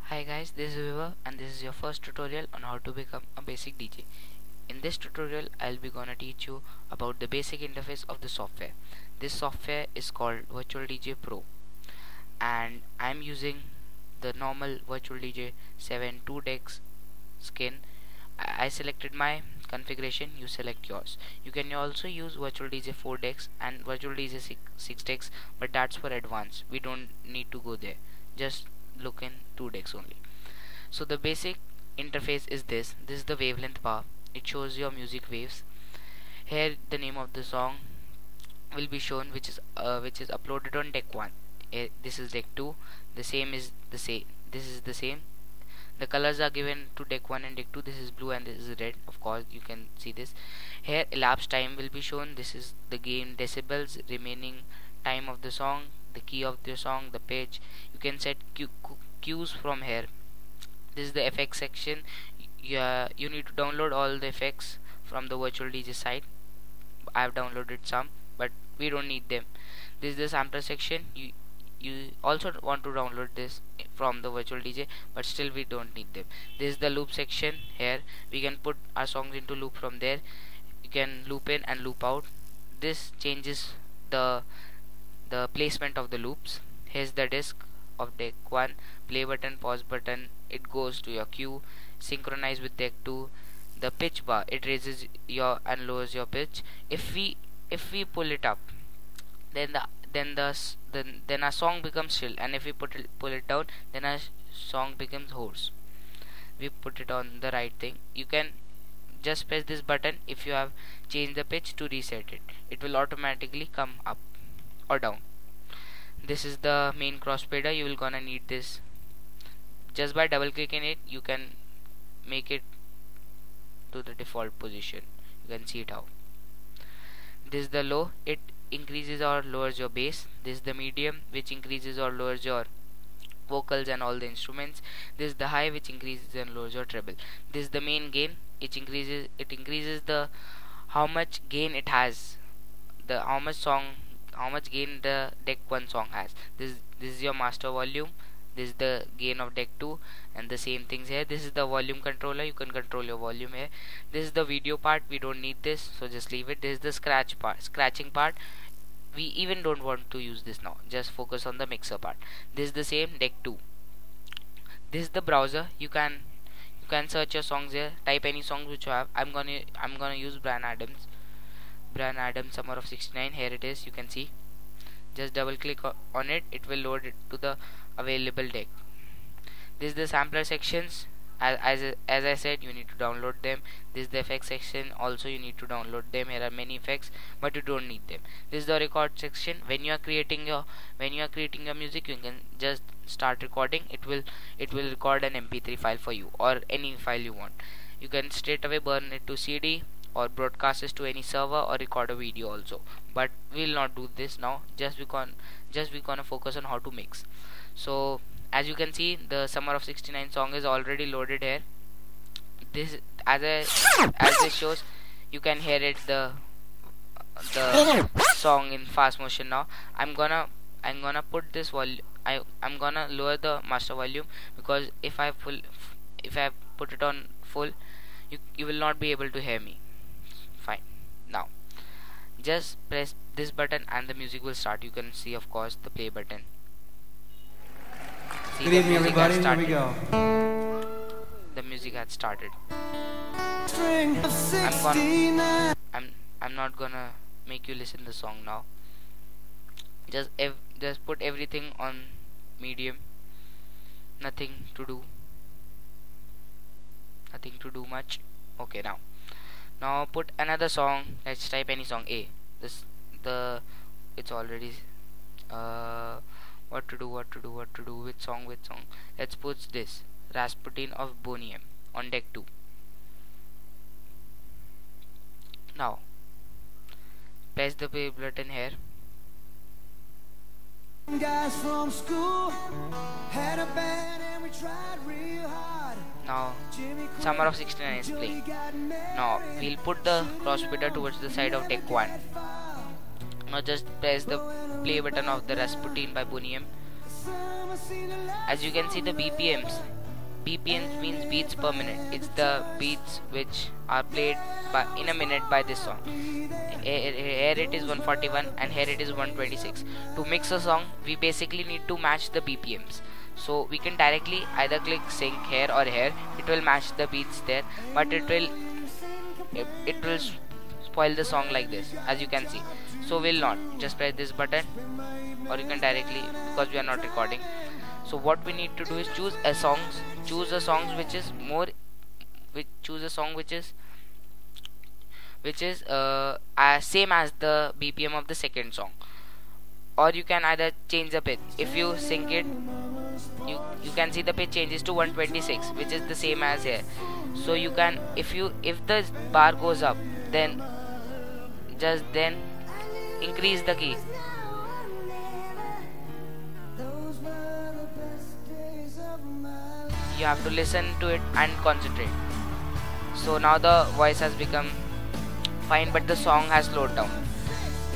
Hi guys, this is Viva and this is your first tutorial on how to become a basic DJ. In this tutorial, I'll be gonna teach you about the basic interface of the software. This software is called Virtual DJ Pro and I'm using the normal Virtual DJ 7 2 decks skin. I selected my configuration, you select yours. You can also use Virtual DJ 4 decks and Virtual DJ 6 decks, but that's for advanced. We don't need to go there. Just look in 2 decks only. So the basic interface is this is the wavelength bar. It shows your music waves. Here the name of the song will be shown, which is uploaded on deck 1. This is deck 2. The same is the same. This is the same. The colors are given to deck 1 and deck 2. This is blue and this is red. Of course you can see this. Here elapsed time will be shown. This is the gain decibels, remaining time of the song, the key of the song, the pitch. You can set cues from here. This is the effects section. You need to download all the effects from the Virtual DJ site. I have downloaded some, but we don't need them. This is the sampler section. You also want to download this from the Virtual DJ, but still we don't need them. This is the loop section. Here we can put our songs into loop from there. You can loop in and loop out. This changes the placement of the loops. Here's the disc of deck 1, play button, pause button, it goes to your cue, synchronize with deck 2. The pitch bar, it raises your and lowers your pitch. If we pull it up, then our song becomes shrill, and if we pull it down, then our song becomes hoarse. We put it on the right thing. You can just press this button if you have changed the pitch to reset it. It will automatically come up or down. This is the main cross fader. You will gonna need this. Just by double clicking it, you can make it to the default position. You can see it how. This is the low. It increases or lowers your bass. This is the medium, which increases or lowers your vocals and all the instruments. This is the high, which increases and lowers your treble. This is the main gain. It increases the how much gain it has, the how much gain the deck 1 song has. This is your master volume. This is the gain of deck 2, and the same things here. This is the volume controller. You can control your volume here. This is the video part. We don't need this, so just leave it. This is the scratching part. We even don't want to use this now. Just focus on the mixer part. This is the same deck 2. This is the browser. You can search your songs here. Type any songs which you have. I'm gonna use Bryan Adams, Summer of '69. Here it is. You can see. Just double click on it. It will load it to the available deck. This is the sampler sections. As I said, you need to download them. This is the effects section. Also you need to download them. Here are many effects, but you don't need them. This is the record section. When you are creating your music, you can just start recording. It will record an MP3 file for you, or any file you want. You can straight away burn it to CD or broadcast it to any server, or record a video also, but we will not do this now. We gonna focus on how to mix. So as you can see, the Summer of '69 song is already loaded here. This as this shows, you can hear it, the song in fast motion. Now I'm gonna put this volume. I'm gonna lower the master volume, because if I put it on full, you will not be able to hear me. Fine. Now just press this button and the music will start. You can see, of course, the play button. See, good evening everybody, here we go. The music had started. I'm not gonna make you listen the song now. Just put everything on medium. Nothing to do much. Okay, now put another song. Let's type any song. It's already what to do, which song. Let's put this Rasputin of Boney M on deck 2. Now press the play button here. Guys from school had a band and we tried real hard. Now Summer of '69 is playing. Now we'll put the cross fader towards the side of deck 1. Now just press the play button of the Rasputin by Boney M. As you can see, the BPMs means beats per minute. It's the beats which are played in a minute by this song. Here it is 141 and here it is 126. To mix a song, we basically need to match the BPMs. So we can directly either click sync here or here. It will match the beats there, but it will spoil the song like this, as you can see. So we'll not. Just press this button, or you can directly, because we are not recording. So what we need to do is choose a song which is same as the BPM of the second song. Or you can either change the pitch. If you sync it, you can see the pitch changes to 126, which is the same as here. So you can, if the bar goes up, then increase the key. You have to listen to it and concentrate. So now the voice has become fine, but the song has slowed down.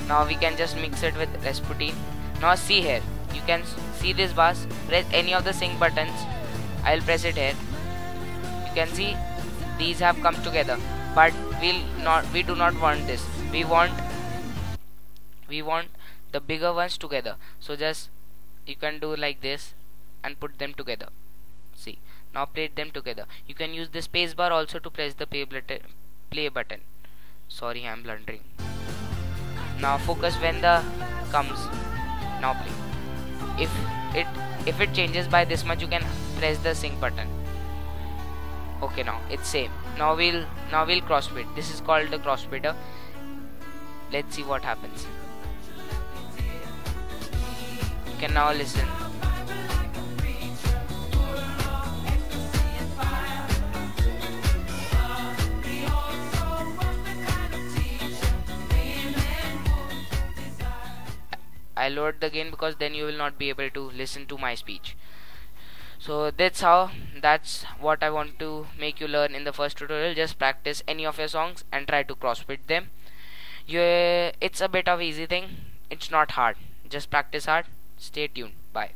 Now we can just mix it with Rasputin. Now see here, you can see this bass. Press any of the sync buttons. I'll press it here. You can see these have come together, but we do not want this. We want the bigger ones together. So just you can do like this and put them together. See, now play them together. You can use the space bar also to press the play button. Sorry, I'm blundering. Now focus when the comes. Now play. If it changes by this much, you can press the sync button. Okay, now it's same. Now we'll crossfade. This is called the crossfader. Let's see what happens. You can now listen. I lowered the gain because then you will not be able to listen to my speech. So that's what I want to make you learn in the first tutorial. Just practice any of your songs and try to crossfit them. It's a bit of easy thing. It's not hard. Just practice hard. Stay tuned. Bye.